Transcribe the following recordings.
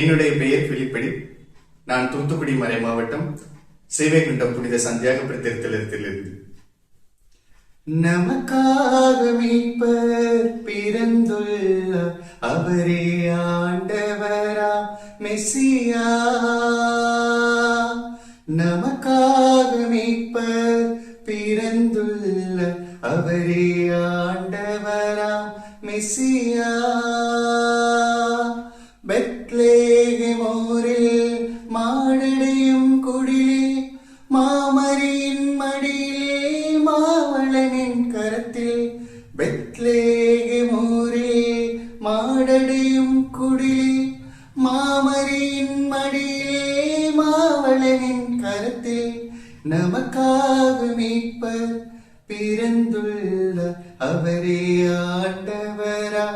என்னுடைய பெயர் பிலிப்படி. நான் தூத்துக்குடி மறை மாவட்டம் சேவைகுண்டம் புனித சந்தியாக பிரதேசத்திலிருந்து. நமக்காக மீட்பர் பிறந்துள்ளார், அவரே ஆண்டவரா மெசியா. நமக்காக மீட்பர் பிறந்துள்ளார், அவரே ஆண்டவரா மெசியா. பெத்லேகேமோரில் மாடடையும் குடிலே, மாமரியின் மடியிலே மாவளனின் கரத்தில். பெத்லேகேமோரில் மாடடையும் குடிலே, மாமரியின் மடியிலே மாவளனின் கரத்தில். நமக்காக மீட்பர் பிறந்துள்ளார், அவரே ஆண்டவரா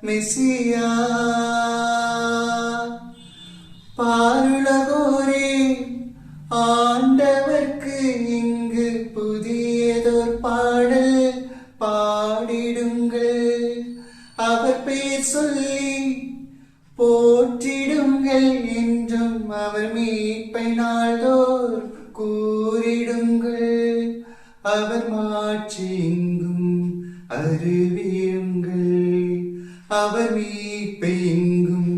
மெசியா. பாருலகோரே, ஆண்டவர்க்கு இங்கு புதியதோர் பாடல் பாடிடுங்கள். அவர் பேர் சொல்லி போற்றிடுங்கள், என்றும் அவர் மீட்பை நாள்தோர் கூறிடுங்கள். அவர் மாட்சி எங்கும் அறிவியுங்கள், அவர் மீட்பை எங்கும்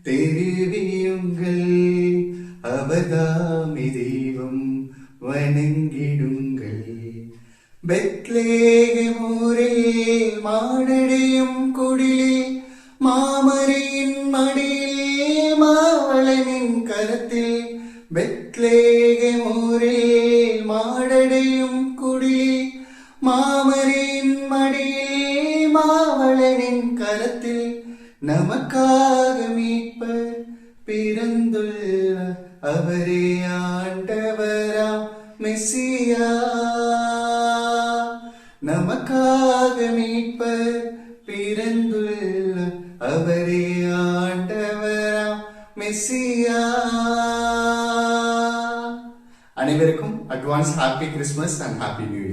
தெரிவியுங்கள். அவர்தாமே தெய்வம், வணங்கிடுங்கள். பெத்லேகேமோரில் மாடடையும் குடிலே, மாமரியின் மடியிலே மாவளனின் கரத்தில். பெத்லேகேமோரில் மாடடையும் குடிலே, மாமரியின் மடியிலே மாவளனின் கரத்தில். நமக்காக மீட்பர் பிறந்துள்ளார், அவரே ஆண்டவரா மெசியா. நமக்காக மீட்பர் பிறந்துள்ளார், அவரே ஆண்டவரா மெசியா. அனைவருக்கும் advance happy Christmas and happy new year.